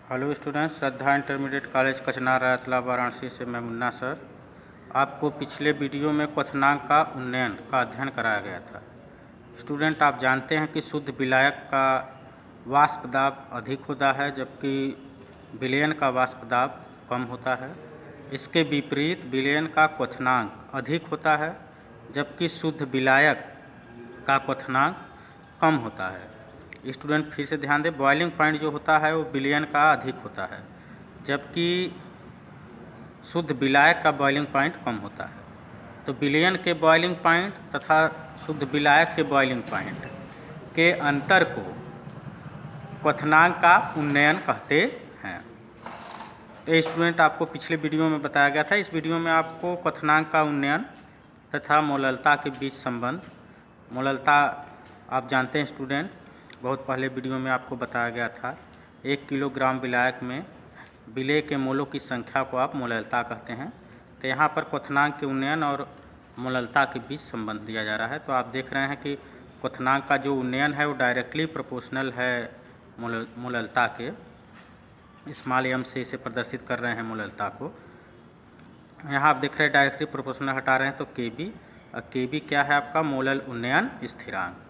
Hello students, श्रद्धा intermediate college कचनार रायतला वाराणसी से मैं मुन्ना सर। आपको पिछले वीडियो में क्वथनांक का उन्नयन का अध्ययन कराया गया था। स्टूडेंट, आप जानते हैं कि शुद्ध विलायक का वाष्प दाब अधिक होता है जबकि विलयन का वाष्प दाब कम होता है। इसके विपरीत विलयन का क्वथनांक अधिक होता है जबकि शुद्ध विलायक का क्वथनांक कम होता है। स्टूडेंट फिर से ध्यान दें, बॉइलिंग पॉइंट जो होता है वो विलयन का अधिक होता है जबकि शुद्ध विलायक का बॉइलिंग पॉइंट कम होता है। तो विलयन के बॉइलिंग पॉइंट तथा शुद्ध विलायक के बॉइलिंग पॉइंट के अंतर को क्वथनांक का उन्नयन कहते हैं। तो स्टूडेंट, आपको पिछले वीडियो में बताया गया था। इस वीडियो में आपको क्वथनांक का उन्नयन तथा मोललता के बीच संबंध, मोललता आप जानते हैं स्टूडेंट, बहुत पहले वीडियो में आपको बताया गया था। 1 किलोग्राम विलायक में विलेय के मोलों की संख्या को आप मोललता कहते हैं। तो यहाँ पर क्वथनांक के उन्नयन और मोललता के बीच संबंध दिया जा रहा है। तो आप देख रहे हैं कि क्वथनांक का जो उन्नयन है वो डायरेक्टली प्रोपोर्शनल है मोललता के। स्मॉल एम से इसे प्रदर्शित कर रहे हैं मोललता को। यहाँ आप देख रहे हैं डायरेक्टली प्रोपोर्शनल हटा रहे हैं तो केबी, और केबी क्या है आपका? मोलल उन्नयन स्थिरांक।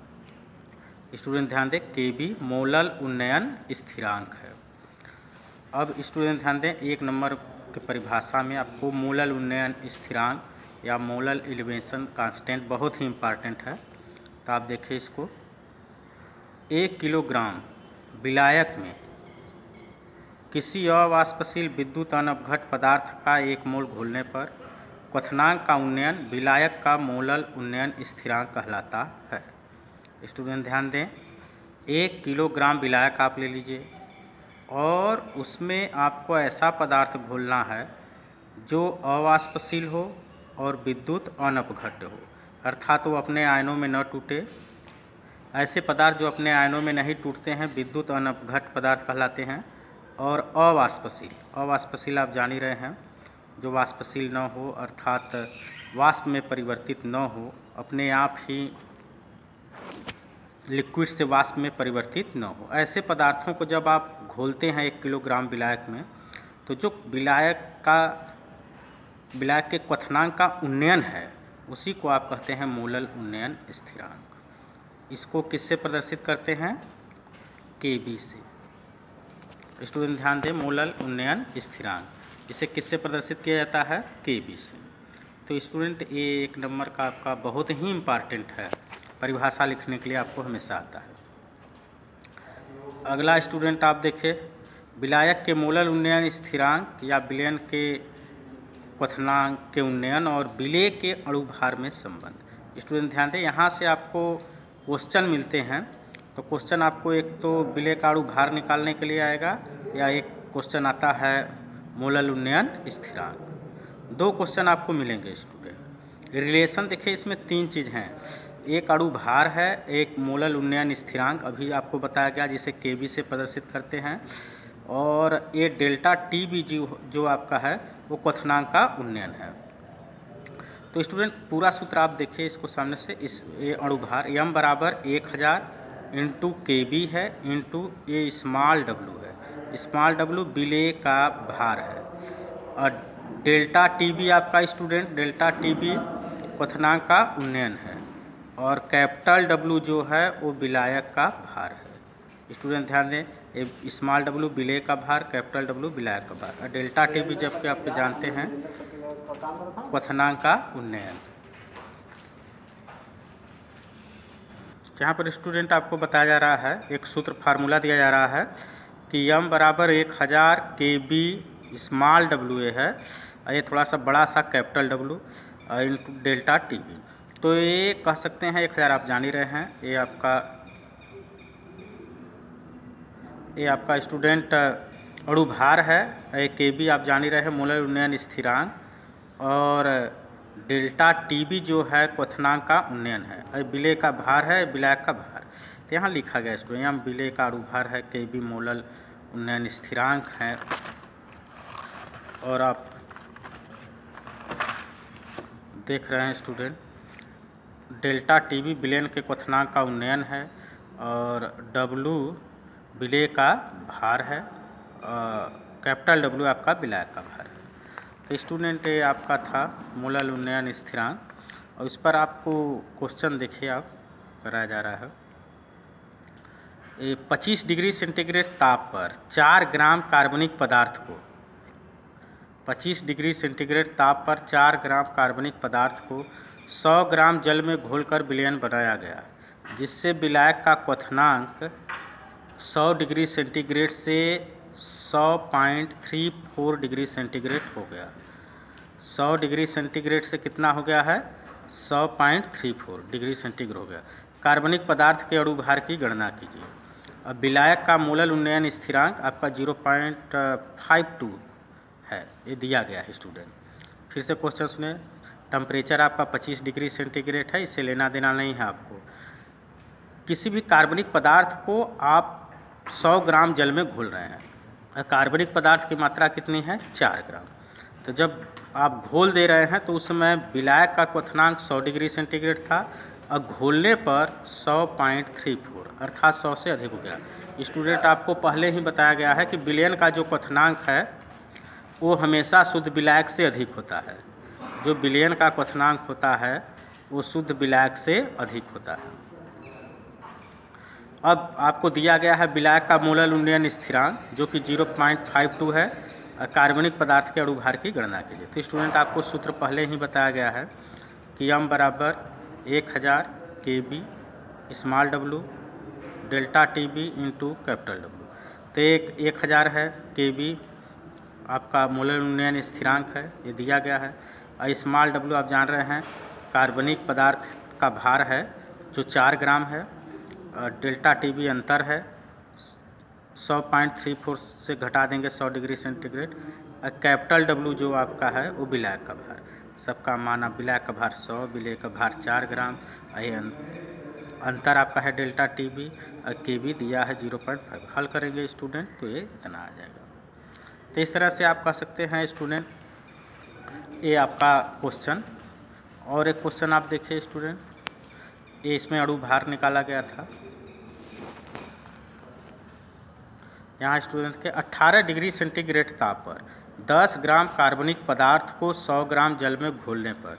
स्टूडेंट ध्यान दें, केबी मोलल उन्नयन स्थिरांक है। अब स्टूडेंट ध्यान दें, 1 नंबर की परिभाषा में आपको मोलल उन्नयन स्थिरांक या मोलल एलिवेशन कांस्टेंट बहुत ही इम्पॉर्टेंट है। तो आप देखिए इसको, 1 किलोग्राम विलायक में किसी अवाष्पशील विद्युत अनपघट पदार्थ का 1 मोल घोलने पर क्वथनांक का उन्नयन विलायक का मोलल उन्नयन स्थिरांक कहलाता है। स्टूडेंट ध्यान दें, 1 किलोग्राम विलायक आप ले लीजिए और उसमें आपको ऐसा पदार्थ घोलना है जो अवाष्पशील हो और विद्युत अनपघट हो, अर्थात वो अपने आयनों में न टूटे। ऐसे पदार्थ जो अपने आयनों में नहीं टूटते हैं विद्युत अनपघट पदार्थ कहलाते हैं। और अवाष्पशील आप जान ही रहे हैं, जो वाष्पशील न हो अर्थात वाष्प में परिवर्तित न हो, अपने आप ही लिक्विड से वाष्प में परिवर्तित न हो, ऐसे पदार्थों को जब आप घोलते हैं 1 किलोग्राम विलायक में, तो जो विलायक के क्वथनांक का उन्नयन है उसी को आप कहते हैं मोलल उन्नयन स्थिरांक। इसको किससे प्रदर्शित करते हैं? केबी से। स्टूडेंट ध्यान दें, मोलल उन्नयन स्थिरांक इसे किससे प्रदर्शित किया जाता है? केबी से। तो स्टूडेंट, ये 1 नंबर का आपका बहुत ही इम्पॉर्टेंट है, परिभाषा लिखने के लिए आपको हमेशा आता है। अगला स्टूडेंट आप देखिए, विलायक के मोलल उन्नयन स्थिरांक या विलयन के क्वथनांक के उन्नयन और विलेय के अणुभार में संबंध। स्टूडेंट ध्यान दें, यहाँ से आपको क्वेश्चन मिलते हैं। तो क्वेश्चन आपको एक तो विलेय का अणुभार निकालने के लिए आएगा, या एक क्वेश्चन आता है मोलल उन्नयन स्थिरांक। 2 क्वेश्चन आपको मिलेंगे स्टूडेंट। रिलेशन देखिए, इसमें 3 चीज़ हैं, एक अणुभार है, एक मोलल उन्नयन स्थिरांक अभी आपको बताया गया जिसे केबी से प्रदर्शित करते हैं, और ये डेल्टा टी बी जो आपका है वो क्वथनांक का उन्नयन है। तो स्टूडेंट, पूरा सूत्र आप देखिए इसको सामने से, इस ये अणुभार m बराबर 1000 इंटू के बी है इंटू ये स्मॉल w है। स्मॉल w विलेय का भार है, और डेल्टा टी बी आपका स्टूडेंट, डेल्टा टी बी क्वथनांक का उन्नयन है, और कैपिटल W जो है वो विलायक का भार है। स्टूडेंट ध्यान दें, स्मॉल w विलेय का भार, कैपिटल W विलायक का भार, और डेल्टा टी बी जबकि आप जानते हैं क्वथनांक का उन्नयन। यहाँ पर स्टूडेंट आपको बताया जा रहा है, एक सूत्र फार्मूला दिया जा रहा है कि m बराबर 1000 KB स्मॉल w है, ये थोड़ा सा बड़ा सा capital W into delta t b. तो ये कह सकते हैं 1000 आप जान ही रहे हैं, ये आपका स्टूडेंट अणुभार है, केबी आप जान ही रहे हैं मोलल उन्नयन स्थिरांक, और डेल्टा टीबी जो है क्वथनांक का उन्नयन है, विलेय का भार है, विलायक का भार। तो यहाँ लिखा गया स्टूडेंट, यहाँ विलेय का अणुभार है, केबी मोलल उन्नयन स्थिरांक है, और आप देख रहे हैं स्टूडेंट डेल्टा टीबी विलयन के क्वथनांक का उन्नयन है, और W विलेय का भार है, कैपिटल डब्ल्यू आपका विलायक का भार है। तो स्टूडेंट ये आपका था मोलल उन्नयन स्थिरांक, और इस पर आपको क्वेश्चन देखिए आप कराया जा रहा है। 25 डिग्री सेंटीग्रेड ताप पर 4 ग्राम कार्बनिक पदार्थ को 25 डिग्री सेंटीग्रेड ताप पर 4 ग्राम कार्बनिक पदार्थ को 100 ग्राम जल में घोलकर विलयन बनाया गया, जिससे विलायक का क्वथनांक 100 डिग्री सेंटीग्रेड से 100.34 डिग्री सेंटीग्रेड हो गया। 100 डिग्री सेंटीग्रेड से कितना हो गया है? 100.34 डिग्री सेंटीग्रेड हो गया। कार्बनिक पदार्थ के अणु भार की गणना कीजिए। अब विलायक का मोलल उन्नयन स्थिरांक आपका 0.52 है, ये दिया गया है स्टूडेंट। फिर से क्वेश्चन सुने। टेम्परेचर आपका 25 डिग्री सेंटीग्रेड है, इससे लेना देना नहीं है आपको। किसी भी कार्बनिक पदार्थ को आप 100 ग्राम जल में घोल रहे हैं। कार्बनिक पदार्थ की मात्रा कितनी है? 4 ग्राम। तो जब आप घोल दे रहे हैं तो उस समय विलायक का क्वथनांक 100 डिग्री सेंटीग्रेड था, और घोलने पर 100.34 अर्थात 100 से अधिक हो गया। स्टूडेंट आपको पहले ही बताया गया है कि विलयन का जो क्वथनांक है वो हमेशा शुद्ध विलायक से अधिक होता है। जो विलयन का क्वथनांक होता है वो शुद्ध विलायक से अधिक होता है। अब आपको दिया गया है विलायक का मोलल उन्नयन स्थिरांक जो कि 0.52 है। कार्बनिक पदार्थ के अणु भार की गणना कीजिए। तो स्टूडेंट आपको सूत्र पहले ही बताया गया है कि m बराबर 1000 kb small w delta TB into capital W। तो 1000 है kb आपका मोलल उन्नयन स्थिरांक है, ये दिया गया है। और स्मॉल w आप जान रहे हैं कार्बनिक पदार्थ का भार है जो 4 ग्राम है। डेल्टा TB अंतर है, 100.34 से घटा देंगे 100 डिग्री सेंटीग्रेड। कैपिटल W जो आपका है वो विलायक का भार, सबका माना विलायक का भार 100, विलायक का भार 4 ग्राम। ये अंतर आपका है डेल्टा TB, और KB दिया है 0.5। हल करेंगे स्टूडेंट तो ये इतना आ जाएगा। तो इस तरह से आप कह सकते हैं स्टूडेंट, ये आपका क्वेश्चन। और एक क्वेश्चन आप देखिए स्टूडेंट, ये इसमें अणु भार निकाला गया था। यहाँ स्टूडेंट के 18 डिग्री सेंटीग्रेड ताप पर 10 ग्राम कार्बनिक पदार्थ को 100 ग्राम जल में घोलने पर,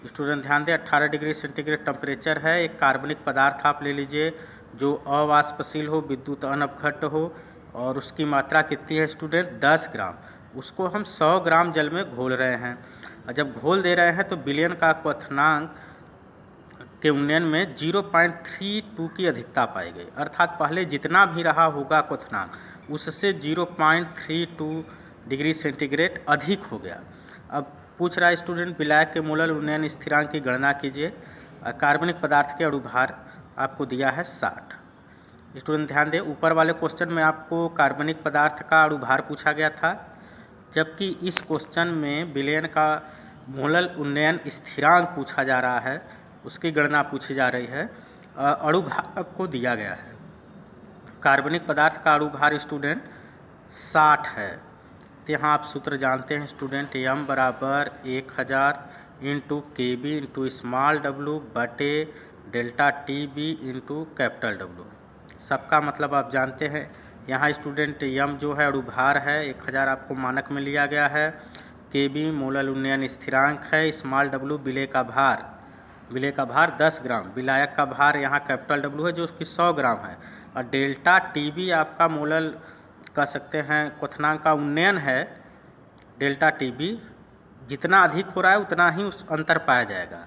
स्टूडेंट ध्यान दें 18 डिग्री सेंटीग्रेड टेम्परेचर है। एक कार्बनिक पदार्थ आप ले लीजिए जो अवाष्पशील हो, विद्युत अनपघट्ट हो, और उसकी मात्रा कितनी है स्टूडेंट? 10 ग्राम। उसको हम 100 ग्राम जल में घोल रहे हैं, और जब घोल दे रहे हैं तो विलयन का क्वथनांक के उन्नयन में 0.32 की अधिकता पाई गई। अर्थात पहले जितना भी रहा होगा क्वथनांक उससे 0.32 डिग्री सेंटीग्रेड अधिक हो गया। अब पूछ रहा है स्टूडेंट विलायक के मोलल उन्नयन स्थिरांक की गणना कीजिए। कार्बनिक पदार्थ के अणु भार आपको दिया है 60। स्टूडेंट ध्यान दें ऊपर वाले क्वेश्चन में आपको कार्बनिक पदार्थ का अणु भार पूछा गया था, जबकि इस क्वेश्चन में विलयन का मोलल उन्नयन स्थिरांक पूछा जा रहा है, उसकी गणना पूछी जा रही है। अणु भार आपको दिया गया है। कार्बनिक पदार्थ का अणु भार स्टूडेंट 60 है। तो यहाँ आप सूत्र जानते हैं स्टूडेंट, m बराबर 1000 into KB into small w बटे delta TB into capital W। सबका मतलब आप जानते हैं। यहाँ स्टूडेंट m जो है अणु भार है, 1000 आपको मानक में लिया गया है। KB मोलल उन्नयन स्थिरांक है, स्मॉल w विलय का भार 10 ग्राम, विलायक का भार यहाँ कैपिटल W है जो उसकी 100 ग्राम है, और डेल्टा TB आपका मोलल कह सकते हैं क्वथनांक का उन्नयन है। डेल्टा TB जितना अधिक हो रहा है उतना ही उस अंतर पाया जाएगा।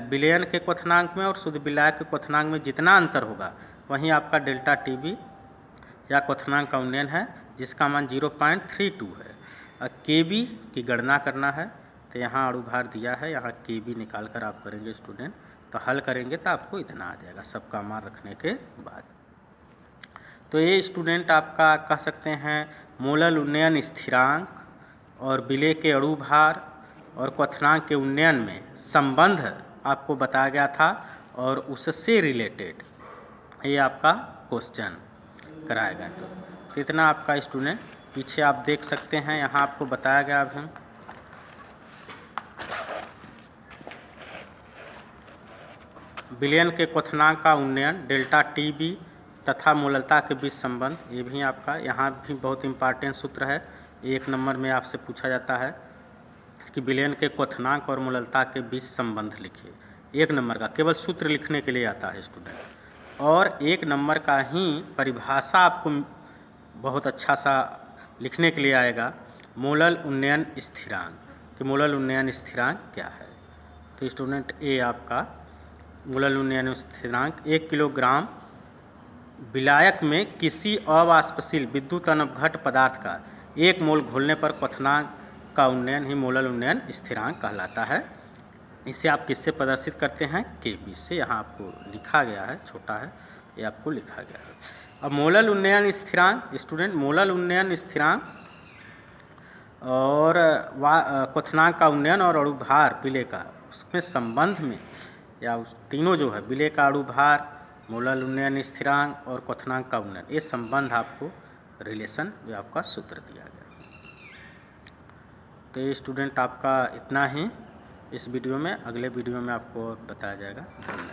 विलयन के क्वथनांक में और शुद्ध विलायक के क्वथनांक में जितना अंतर होगा वहीं आपका डेल्टा TB या क्वथनांक का उन्नयन है, जिसका मान 0.32 है। और KB की गणना करना है, तो यहाँ अणु भार दिया है, यहाँ KB निकाल कर आप करेंगे स्टूडेंट, तो हल करेंगे तो आपको इतना आ जाएगा सबका मान रखने के बाद। तो ये स्टूडेंट आपका कह सकते हैं मोलल उन्नयन स्थिरांक और विलय के अणु भार और क्वथनांक के उन्नयन में संबंध आपको बताया गया था, और उससे रिलेटेड ये आपका क्वेश्चन कराया गया। तो इतना आपका स्टूडेंट पीछे आप देख सकते हैं, यहाँ आपको बताया गया अभी विलयन के क्वथनांक का उन्नयन डेल्टा TB तथा मूललता के बीच संबंध, ये भी आपका यहाँ भी बहुत इम्पॉर्टेंट सूत्र है। 1 नंबर में आपसे पूछा जाता है कि विलयन के क्वथनांक और मूललता के बीच संबंध लिखिए। 1 नंबर का केवल सूत्र लिखने के लिए आता है स्टूडेंट, और 1 नंबर का ही परिभाषा आपको बहुत अच्छा सा लिखने के लिए आएगा, मोलल उन्नयन स्थिरांक कि मोलल उन्नयन स्थिरांक क्या है। तो स्टूडेंट ए आपका मोलल उन्नयन स्थिरांक 1 किलोग्राम विलायक में किसी अवाष्पशील विद्युत अनवघट पदार्थ का 1 मोल घोलने पर क्वथनांक का उन्नयन ही मोलल उन्नयन स्थिरांक कहलाता है। इसे आप किससे प्रदर्शित करते हैं, KB से। यहाँ आपको लिखा गया है, छोटा है, ये आपको लिखा गया है। अब मोलल उन्नयन स्थिरांक स्टूडेंट, मोलल उन्नयन स्थिरांक और क्वथनांक का उन्नयन और अणुभार विलेय का, उसमें संबंध में या उस तीनों जो है, विलेय का अणुभार, मोलल उन्नयन स्थिरांक और क्वथनांक का उन्नयन, ये संबंध आपको रिलेशन या आपका सूत्र दिया गया। तो ये स्टूडेंट आपका इतना ही इस वीडियो में, अगले वीडियो में आपको बताया जाएगा। धन्यवाद।